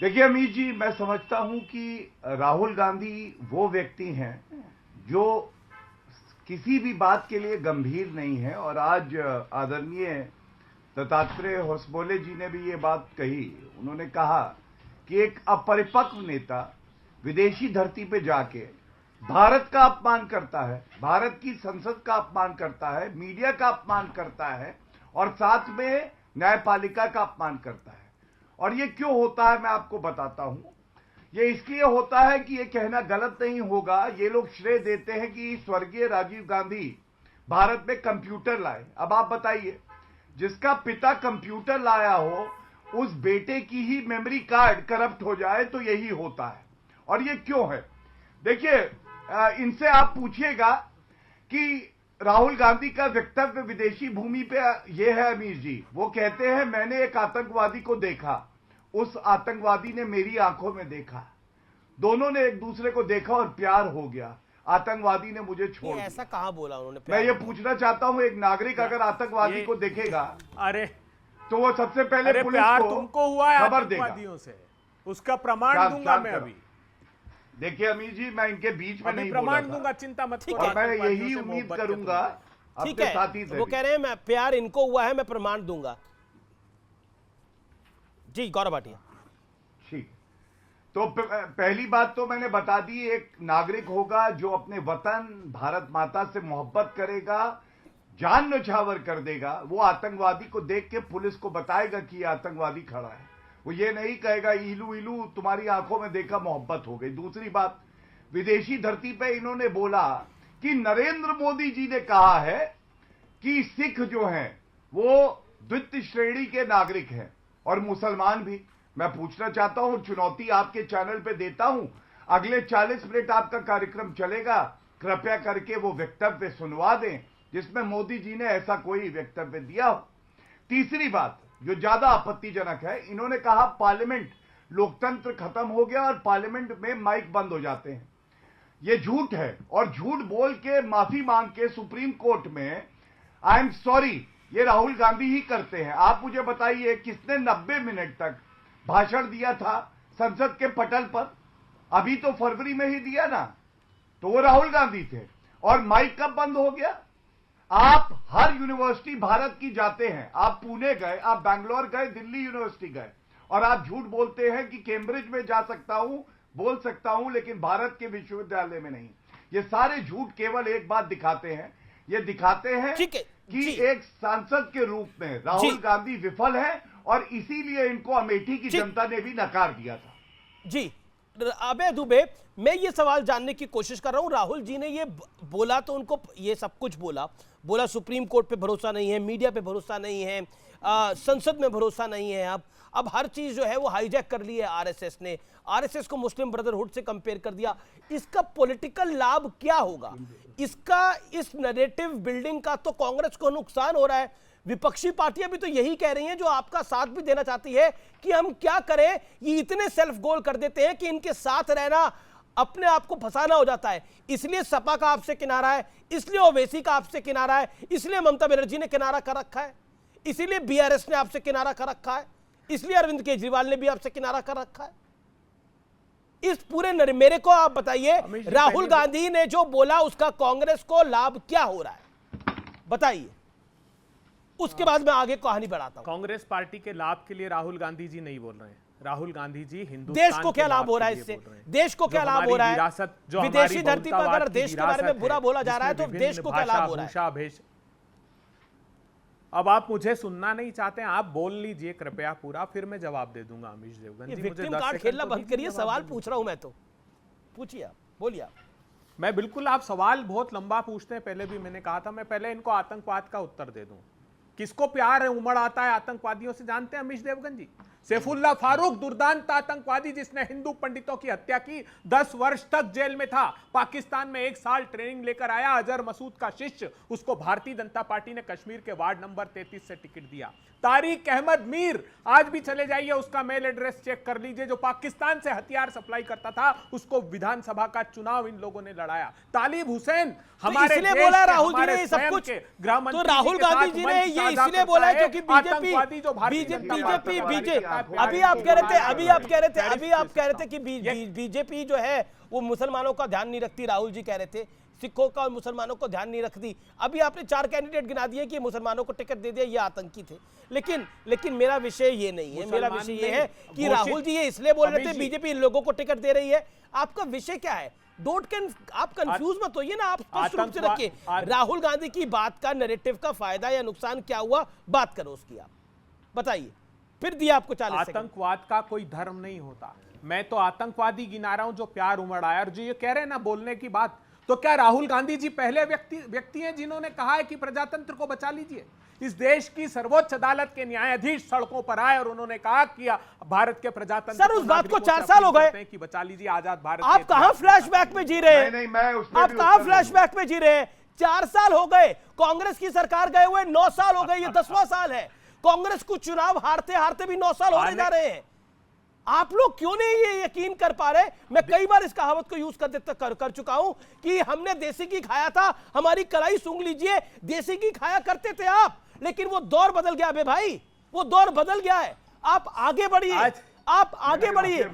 देखिए अमीर जी, मैं समझता हूं कि राहुल गांधी वो व्यक्ति हैं जो किसी भी बात के लिए गंभीर नहीं है। और आज आदरणीय दत्तात्रेय होसबोले जी ने भी ये बात कही। उन्होंने कहा कि एक अपरिपक्व नेता विदेशी धरती पे जाके भारत का अपमान करता है, भारत की संसद का अपमान करता है, मीडिया का अपमान करता है और साथ में न्यायपालिका का अपमान करता है। और ये क्यों होता है मैं आपको बताता हूं। ये इसलिए होता है कि ये कहना गलत नहीं होगा, ये लोग श्रेय देते हैं कि स्वर्गीय राजीव गांधी भारत में कंप्यूटर लाए। अब आप बताइए, जिसका पिता कंप्यूटर लाया हो उस बेटे की ही मेमोरी कार्ड करप्ट हो जाए तो यही होता है। और ये क्यों है? देखिए, इनसे आप पूछिएगा कि राहुल गांधी का वक्तव्य विदेशी भूमि पे ये है अमीर जी। वो कहते हैं मैंने एक आतंकवादी को देखा, उस आतंकवादी ने मेरी आंखों में देखा, दोनों ने एक दूसरे को देखा और प्यार हो गया, आतंकवादी ने मुझे छोड़ दिया। ऐसा कहां बोला उन्होंने? मैं ये पूछना चाहता हूं, एक नागरिक अगर आतंकवादी को देखेगा अरे तो वो सबसे पहले पुलिस को तुमको हुआ है खबर देगा। आतंकवादियों से, उसका प्रमाण दूंगा मैं अभी। देखिए अमीर जी, मैं इनके बीच में नहीं प्रमाण दूंगा, चिंता मत करो। और मैं यही उम्मीद करूंगा अपने साथी से। वो कह रहे हैं मैं प्यार इनको हुआ है, मैं प्रमाण दूंगा। जी गौरव भाटिया। ठीक, तो पहली बात तो मैंने बता दी, एक नागरिक होगा जो अपने वतन भारत माता से मोहब्बत करेगा, जान न्यौछावर कर देगा, वो आतंकवादी को देख के पुलिस को बताएगा कि ये आतंकवादी खड़ा है। वो ये नहीं कहेगा इलू इलू तुम्हारी आंखों में देखा मोहब्बत हो गई। दूसरी बात, विदेशी धरती पे इन्होंने बोला कि नरेंद्र मोदी जी ने कहा है कि सिख जो हैं वो द्वितीय श्रेणी के नागरिक हैं और मुसलमान भी। मैं पूछना चाहता हूं, चुनौती आपके चैनल पे देता हूं, अगले 40 मिनट आपका कार्यक्रम चलेगा, कृपया करके वो वक्तव्य सुनवा दें जिसमें मोदी जी ने ऐसा कोई वक्तव्य दिया हो। तीसरी बात जो ज्यादा आपत्तिजनक है, इन्होंने कहा पार्लियामेंट लोकतंत्र खत्म हो गया और पार्लियामेंट में माइक बंद हो जाते हैं। यह झूठ है और झूठ बोल के माफी मांग के सुप्रीम कोर्ट में आई एम सॉरी ये राहुल गांधी ही करते हैं। आप मुझे बताइए किसने 90 मिनट तक भाषण दिया था संसद के पटल पर? अभी तो फरवरी में ही दिया ना, तो वो राहुल गांधी थे। और माइक कब बंद हो गया? आप हर यूनिवर्सिटी भारत की जाते हैं, आप पुणे गए, आप बैंगलोर गए, दिल्ली यूनिवर्सिटी गए और आप झूठ बोलते हैं कि कैम्ब्रिज में जा सकता हूं, बोल सकता हूं, लेकिन भारत के विश्वविद्यालय में नहीं। ये सारे झूठ केवल एक बात दिखाते हैं, ये दिखाते हैं कि एक सांसद के रूप में राहुल गांधी विफल है और इसीलिए इनको अमेठी की जनता ने भी नकार दिया था। जी अबे दुबे, मैं ये सवाल जानने की कोशिश कर रहा हूं। राहुल जी ने ये बोला तो उनको ये सब कुछ बोला सुप्रीम कोर्ट पे भरोसा नहीं है, मीडिया पे भरोसा नहीं है, संसद में भरोसा नहीं है। अब हर चीज जो है वो हाईजैक कर ली है आरएसएस ने। आरएसएस को मुस्लिम ब्रदरहुड से कंपेयर कर दिया। इसका पॉलिटिकल लाभ क्या होगा? इसका इस नैरेटिव बिल्डिंग का तो कांग्रेस को नुकसान हो रहा है। विपक्षी पार्टियां भी तो यही कह रही हैं, जो आपका साथ भी देना चाहती है कि हम क्या करें, ये इतने सेल्फ गोल कर देते हैं कि इनके साथ रहना अपने आप को फंसाना हो जाता है। इसलिए सपा का आपसे किनारा है, इसलिए ओवैसी का आपसे किनारा है, इसलिए ममता बनर्जी ने किनारा कर रखा है, इसीलिए बीआरएस ने आपसे किनारा कर रखा है, इसलिए अरविंद केजरीवाल ने भी आपसे किनारा कर रखा है। इस पूरे मेरे को आप बताइए, राहुल गांधी ने जो बोला उसका कांग्रेस को लाभ क्या हो रहा है, बताइए। उसके बाद मैं आगे कहानी बढ़ाता हूं। कांग्रेस पार्टी के लाभ के लिए राहुल गांधी जी नहीं बोल रहे हैं। राहुल गांधी जी हिंदुस्तान देश को क्या लाभ हो रहा है इससे? देश को क्या लाभ हो रहा है? विदेशी धरती पर अगर देश के बारे में बुरा बोला जा रहा है तो देश को क्या लाभ हो रहा है? अब आप मुझे सुनना नहीं चाहते हैं, आप बोल लीजिए कृपया पूरा, फिर मैं जवाब दे दूंगा। अमीश देवगन जी, विक्टिम कार्ड खेलना बंद करिए, सवाल पूछ रहा हूं मैं तो। पूछिए, बोलिए। मैं बिल्कुल, आप सवाल बहुत लंबा पूछते हैं। पहले भी मैंने कहा था, मैं पहले इनको आतंकवाद का उत्तर दे दूं। किसको प्यार है उमड़ आता है आतंकवादियों से, जानते हैं अमीश देवगन जी? सैफुल्लाह फारूक, दुर्दांत आतंकवादी जिसने हिंदू पंडितों की हत्या की, 10 वर्ष तक जेल में था। पाकिस्तान में 1 साल ट्रेनिंग लेकर आया। अजहर मसूद का शिष्य, उसको भारतीय जनता पार्टी ने कश्मीर के वार्ड नंबर 33 से टिकट दिया। तारिक अहमद मीर, आज भी चले जाइए उसका मेल एड्रेस चेक कर लीजिए, जो पाकिस्तान से हथियार सप्लाई करता था, उसको विधानसभा का चुनाव इन लोगों ने लड़ाया। तालिब हुसैन, हमारे इसलिए बोला राहुल जी ने ये सब कुछ, तो राहुल गांधी जी ने ये इसलिए बोला है क्योंकि बीजेपी होता है। आपको। अभी आप कह रहे थे कि बीजेपी जो है वो मुसलमानों का ध्यान नहीं रखती, राहुल जी कह रहे थे सिखों का और मुसलमानों को ध्यान नहीं रखती। अभी आपने 4 कैंडिडेट गिना दिए कि मुसलमानों को टिकट दे दिया, ये आतंकी थे। लेकिन मेरा विषय ये नहीं है, मेरा विषय ये है कि राहुल जी ये इसलिए बोल रहे थे बीजेपी इन लोगों को टिकट दे रही है। आपका विषय क्या है? आप कंफ्यूज मत होइए ना, आप स्पष्ट रूप से रखिए। राहुल गांधी की बात का, नैरेटिव का फायदा या नुकसान क्या हुआ, बात करो उसकी, आप बताइए। फिर दिया आपको 40 सेकंड। आतंकवाद का कोई धर्म नहीं होता। मैं तो आतंकवादी गिना रहा हूं जो प्यार उमड़ आया। और जो ये कह रहे हैं ना बोलने की बात, तो क्या राहुल गांधी जी पहले व्यक्ति हैं जिन्होंने कहा है कि प्रजातंत्र को बचा लीजिए? इस देश की सर्वोच्च अदालत के न्यायाधीश सड़कों पर आए और उन्होंने कहा कि भारत के प्रजातंत्र सर, उस बात को 4 साल हो गए कि बचा लीजिए आजाद भारत। आप कहां फ्लैशबैक में जी रहे हैं? नहीं, मैं उस पे आप भी कहां उत्तर फ्लैशबैक में जी रहे हैं? 4 साल हो गए, कांग्रेस की सरकार गए हुए 9 साल हो गए, ये 10वां साल है। कांग्रेस को चुनाव हारते हारते भी 9 साल होने जा रहे हैं। आप लोग क्यों नहीं ये यकीन कर पा रहे? मैं कई बार इस कहावत को यूज कर चुका हूं कि हमने देसी घी खाया था, हमारी कलाई सूंघ लीजिए। देसी घी खाया करते थे आप, लेकिन वो दौर बदल गया बे भाई, वो दौर बदल गया है। आप आगे बढ़िए, आप आगे बढ़िए।